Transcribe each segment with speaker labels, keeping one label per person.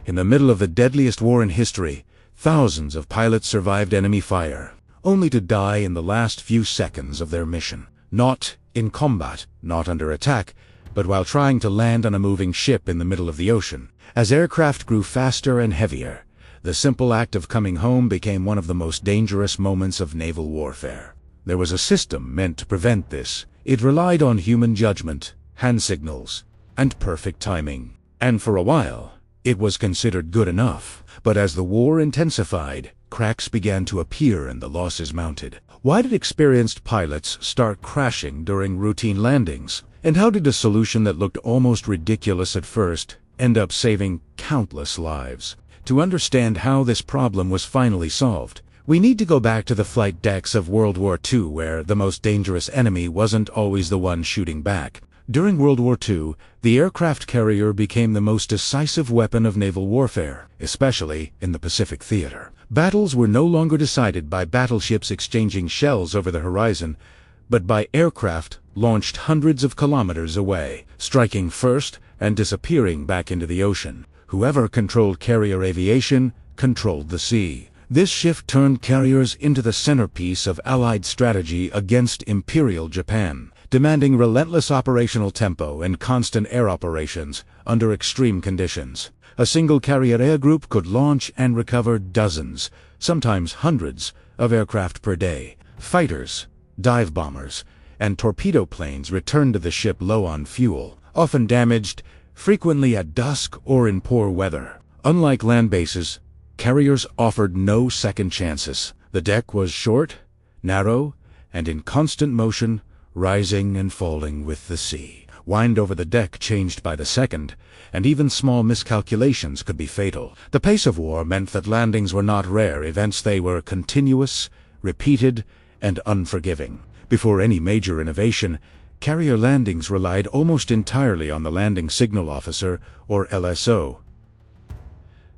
Speaker 1: In the middle of the deadliest war in history, thousands of pilots survived enemy fire, only to die in the last few seconds of their mission. Not in combat, not under attack, but while trying to land on a moving ship in the middle of the ocean. As aircraft grew faster and heavier, the simple act of coming home became one of the most dangerous moments of naval warfare. There was a system meant to prevent this. It relied on human judgment, hand signals, and perfect timing. And for a while, it was considered good enough. But as the war intensified, cracks began to appear and the losses mounted. Why did experienced pilots start crashing during routine landings? And how did a solution that looked almost ridiculous at first end up saving countless lives? To understand how this problem was finally solved, we need to go back to the flight decks of World War II, where the most dangerous enemy wasn't always the one shooting back. During World War II, the aircraft carrier became the most decisive weapon of naval warfare, especially in the Pacific theater. Battles were no longer decided by battleships exchanging shells over the horizon, but by aircraft launched hundreds of kilometers away, striking first and disappearing back into the ocean. Whoever controlled carrier aviation controlled the sea. This shift turned carriers into the centerpiece of Allied strategy against Imperial Japan, demanding relentless operational tempo and constant air operations under extreme conditions. A single carrier air group could launch and recover dozens, sometimes hundreds, of aircraft per day. Fighters, dive bombers, and torpedo planes returned to the ship low on fuel, often damaged, frequently at dusk or in poor weather. Unlike land bases, carriers offered no second chances. The deck was short, narrow, and in constant motion, rising and falling with the sea. Wind over the deck changed by the second, and even small miscalculations could be fatal. The pace of war meant that landings were not rare events. They were continuous, repeated, and unforgiving. Before any major innovation, carrier landings relied almost entirely on the landing signal officer, or LSO.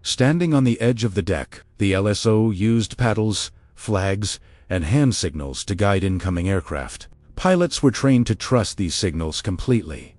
Speaker 1: Standing on the edge of the deck, the LSO used paddles, flags, and hand signals to guide incoming aircraft. Pilots were trained to trust these signals completely,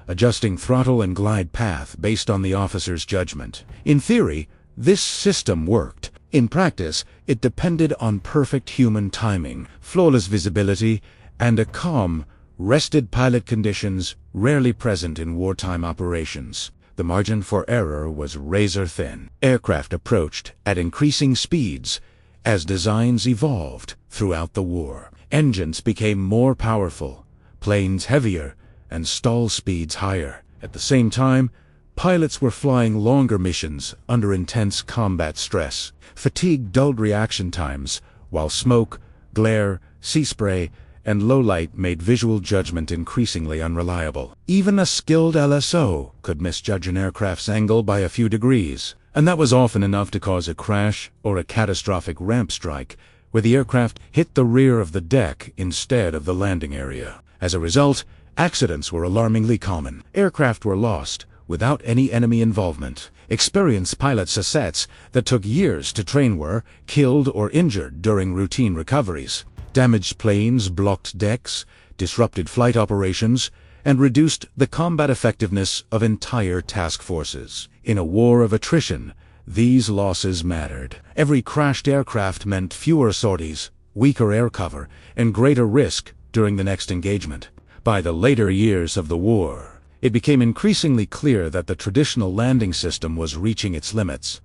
Speaker 1: adjusting throttle and glide path based on the officer's judgment. In theory, this system worked. In practice, it depended on perfect human timing, flawless visibility, and a calm, rested pilot conditions rarely present in wartime operations. The margin for error was razor thin. Aircraft approached at increasing speeds as designs evolved throughout the war. Engines became more powerful, planes heavier, and stall speeds higher. At the same time, pilots were flying longer missions under intense combat stress. Fatigue dulled reaction times, while smoke, glare, sea spray, and low light made visual judgment increasingly unreliable. Even a skilled LSO could misjudge an aircraft's angle by a few degrees, and that was often enough to cause a crash or a catastrophic ramp strike, where the aircraft hit the rear of the deck instead of the landing area. As a result, accidents were alarmingly common. Aircraft were lost without any enemy involvement. Experienced pilot cassettes that took years to train were killed or injured during routine recoveries. Damaged planes blocked decks, disrupted flight operations, and reduced the combat effectiveness of entire task forces. In a war of attrition, these losses mattered. Every crashed aircraft meant fewer sorties, weaker air cover, and greater risk during the next engagement. By the later years of the war, it became increasingly clear that the traditional landing system was reaching its limits.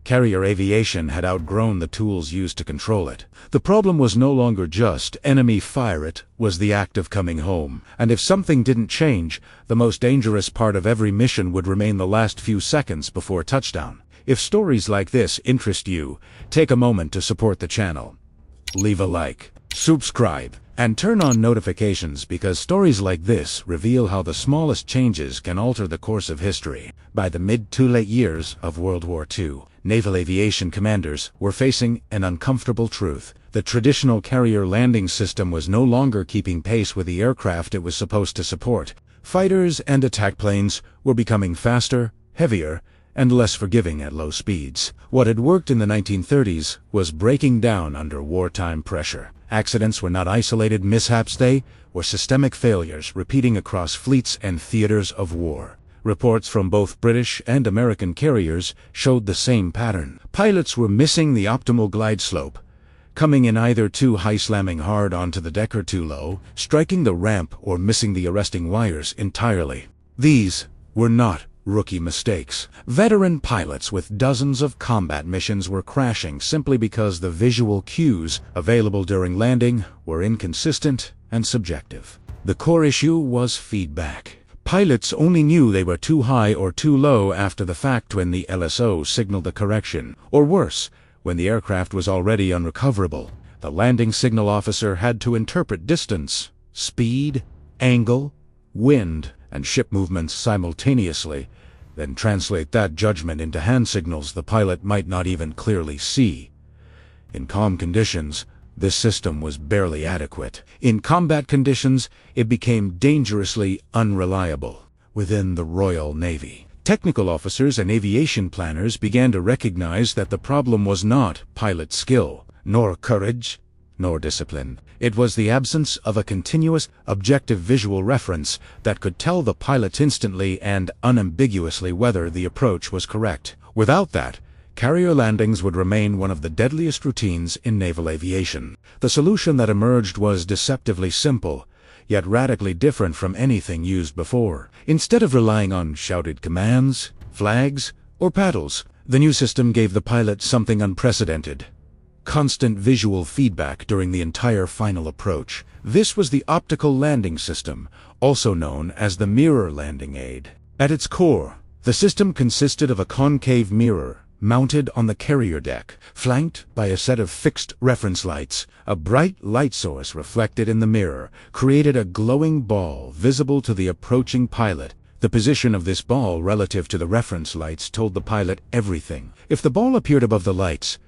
Speaker 1: Carrier aviation had outgrown the tools used to control it. The problem was no longer just enemy fire, it was the act of coming home. And if something didn't change, the most dangerous part of every mission would remain the last few seconds before touchdown. If stories like this interest you, take a moment to support the channel. Leave a like, subscribe, and turn on notifications, because stories like this reveal how the smallest changes can alter the course of history. By the mid to late years of World War II, naval aviation commanders were facing an uncomfortable truth. The traditional carrier landing system was no longer keeping pace with the aircraft it was supposed to support. Fighters and attack planes were becoming faster, heavier, and less forgiving at low speeds. What had worked in the 1930s was breaking down under wartime pressure. Accidents were not isolated mishaps, they were systemic failures repeating across fleets and theaters of war. Reports from both British and American carriers showed the same pattern. Pilots were missing the optimal glide slope, coming in either too high, slamming hard onto the deck, or too low, striking the ramp or missing the arresting wires entirely. These were not rookie mistakes. Veteran pilots with dozens of combat missions were crashing simply because the visual cues available during landing were inconsistent and subjective. The core issue was feedback. Pilots only knew they were too high or too low after the fact when the LSO signaled a correction, or worse, when the aircraft was already unrecoverable. The landing signal officer had to interpret distance, speed, angle, wind, and ship movements simultaneously, then translate that judgment into hand signals the pilot might not even clearly see. In calm conditions, this system was barely adequate. In combat conditions, it became dangerously unreliable. Within the Royal Navy, technical officers and aviation planners began to recognize that the problem was not pilot skill, nor courage, nor discipline. It was the absence of a continuous, objective visual reference that could tell the pilot instantly and unambiguously whether the approach was correct. Without that, carrier landings would remain one of the deadliest routines in naval aviation. The solution that emerged was deceptively simple, yet radically different from anything used before. Instead of relying on shouted commands, flags, or paddles, the new system gave the pilot something unprecedented: constant visual feedback during the entire final approach. This was the optical landing system, also known as the mirror landing aid. At its core, the system consisted of a concave mirror mounted on the carrier deck, flanked by a set of fixed reference lights. A bright light source reflected in the mirror created a glowing ball visible to the approaching pilot. The position of this ball relative to the reference lights told the pilot everything. If the ball appeared above the lights,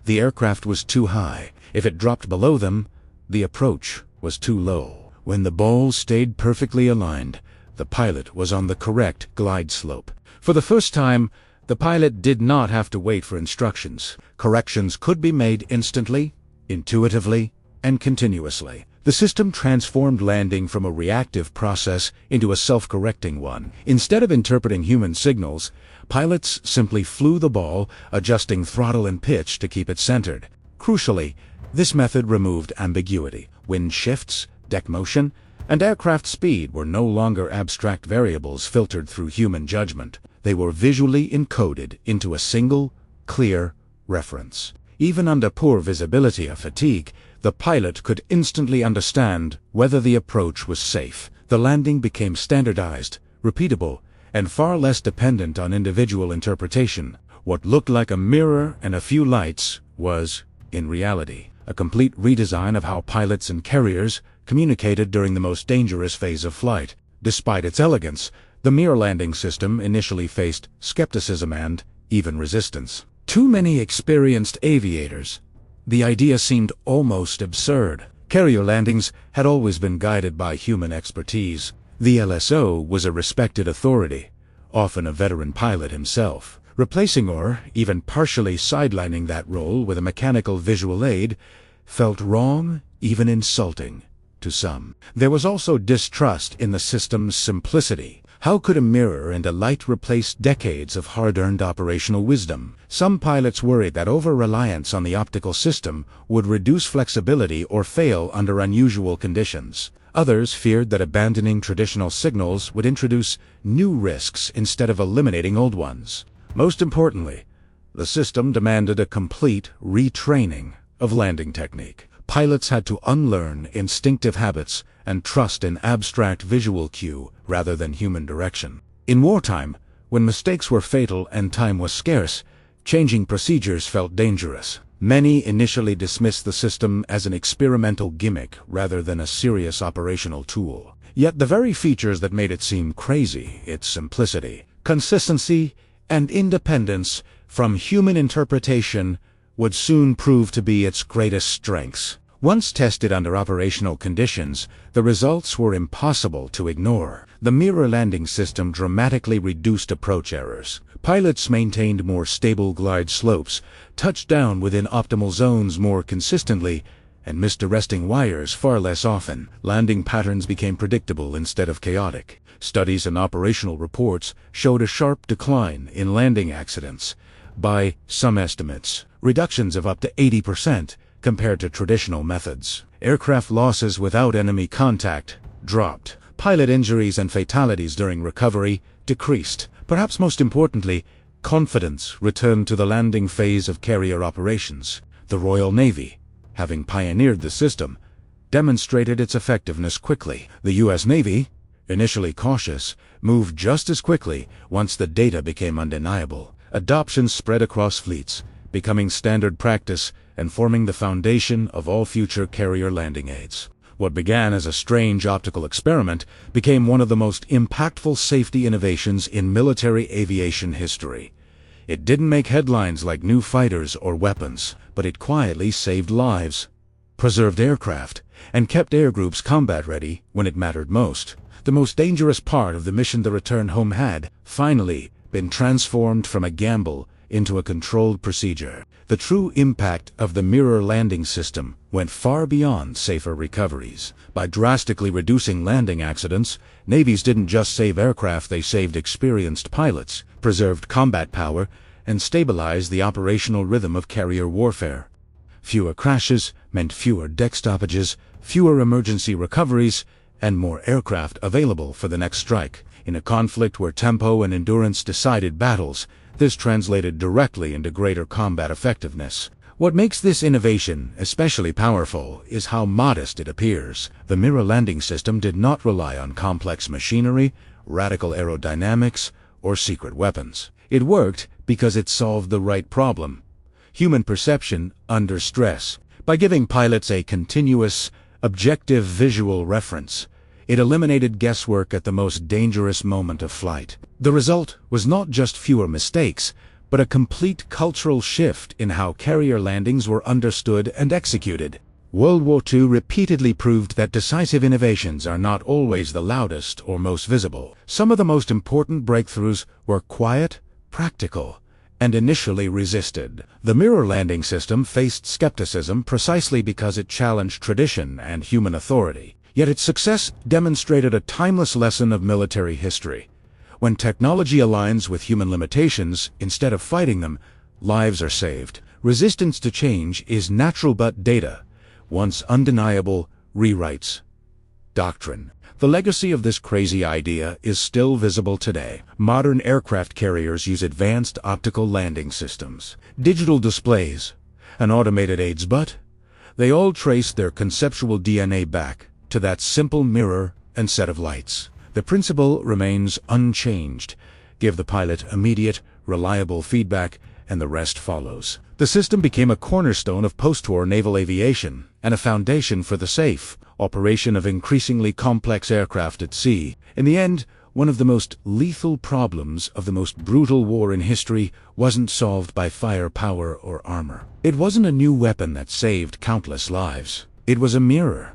Speaker 1: the aircraft was too high. If it dropped below them, the approach was too low. When the ball stayed perfectly aligned, the pilot was on the correct glide slope. For the first time, the pilot did not have to wait for instructions. Corrections could be made instantly, intuitively, and continuously. The system transformed landing from a reactive process into a self-correcting one. Instead of interpreting human signals, pilots simply flew the ball, adjusting throttle and pitch to keep it centered. Crucially, this method removed ambiguity. Wind shifts, deck motion, and aircraft speed were no longer abstract variables filtered through human judgment. They were visually encoded into a single, clear reference. Even under poor visibility or fatigue, the pilot could instantly understand whether the approach was safe. The landing became standardized, repeatable, and far less dependent on individual interpretation. What looked like a mirror and a few lights was, in reality, a complete redesign of how pilots and carriers communicated during the most dangerous phase of flight. Despite its elegance, the mirror landing system initially faced skepticism and even resistance. Too many experienced aviators. The idea seemed almost absurd. Carrier landings had always been guided by human expertise. The LSO was a respected authority, often a veteran pilot himself. Replacing or even partially sidelining that role with a mechanical visual aid felt wrong, even insulting, to some. There was also distrust in the system's simplicity. How could a mirror and a light replace decades of hard-earned operational wisdom? Some pilots worried that over-reliance on the optical system would reduce flexibility or fail under unusual conditions. Others feared that abandoning traditional signals would introduce new risks instead of eliminating old ones. Most importantly, the system demanded a complete retraining of landing technique. Pilots had to unlearn instinctive habits and trust in abstract visual cue rather than human direction. In wartime, when mistakes were fatal and time was scarce, changing procedures felt dangerous. Many initially dismissed the system as an experimental gimmick rather than a serious operational tool. Yet the very features that made it seem crazy, its simplicity, consistency, and independence from human interpretation, would soon prove to be its greatest strengths. Once tested under operational conditions, the results were impossible to ignore. The mirror landing system dramatically reduced approach errors. Pilots maintained more stable glide slopes, touched down within optimal zones more consistently, and missed arresting wires far less often. Landing patterns became predictable instead of chaotic. Studies and operational reports showed a sharp decline in landing accidents. By some estimates, reductions of up to 80% compared to traditional methods. Aircraft losses without enemy contact dropped. Pilot injuries and fatalities during recovery decreased. Perhaps most importantly, confidence returned to the landing phase of carrier operations. The Royal Navy, having pioneered the system, demonstrated its effectiveness quickly. The U.S. Navy, initially cautious, moved just as quickly once the data became undeniable. Adoption spread across fleets, becoming standard practice and forming the foundation of all future carrier landing aids. What began as a strange optical experiment became one of the most impactful safety innovations in military aviation history. It didn't make headlines like new fighters or weapons, but it quietly saved lives, preserved aircraft, and kept air groups combat ready when it mattered most. The most dangerous part of the mission the return home had, finally, been transformed from a gamble into a controlled procedure. The true impact of the mirror landing system went far beyond safer recoveries. By drastically reducing landing accidents, navies didn't just save aircraft, they saved experienced pilots, preserved combat power, and stabilized the operational rhythm of carrier warfare. Fewer crashes meant fewer deck stoppages, fewer emergency recoveries, and more aircraft available for the next strike. In a conflict where tempo and endurance decided battles, this translated directly into greater combat effectiveness. What makes this innovation especially powerful is how modest it appears. The mirror landing system did not rely on complex machinery, radical aerodynamics, or secret weapons. It worked because it solved the right problem: human perception under stress. By giving pilots a continuous, objective visual reference, it eliminated guesswork at the most dangerous moment of flight. The result was not just fewer mistakes, but a complete cultural shift in how carrier landings were understood and executed. World War II repeatedly proved that decisive innovations are not always the loudest or most visible. Some of the most important breakthroughs were quiet, practical, and initially resisted. The mirror landing system faced skepticism precisely because it challenged tradition and human authority. Yet its success demonstrated a timeless lesson of military history. When technology aligns with human limitations, instead of fighting them, lives are saved. Resistance to change is natural, but data, once undeniable, rewrites doctrine. The legacy of this crazy idea is still visible today. Modern aircraft carriers use advanced optical landing systems, digital displays, and automated aids, but they all trace their conceptual DNA back to that simple mirror and set of lights. The principle remains unchanged: give the pilot immediate, reliable feedback, and the rest follows. The system became a cornerstone of post-war naval aviation and a foundation for the safe operation of increasingly complex aircraft at sea. In the end, one of the most lethal problems of the most brutal war in history wasn't solved by firepower or armor. It wasn't a new weapon that saved countless lives. It was a mirror.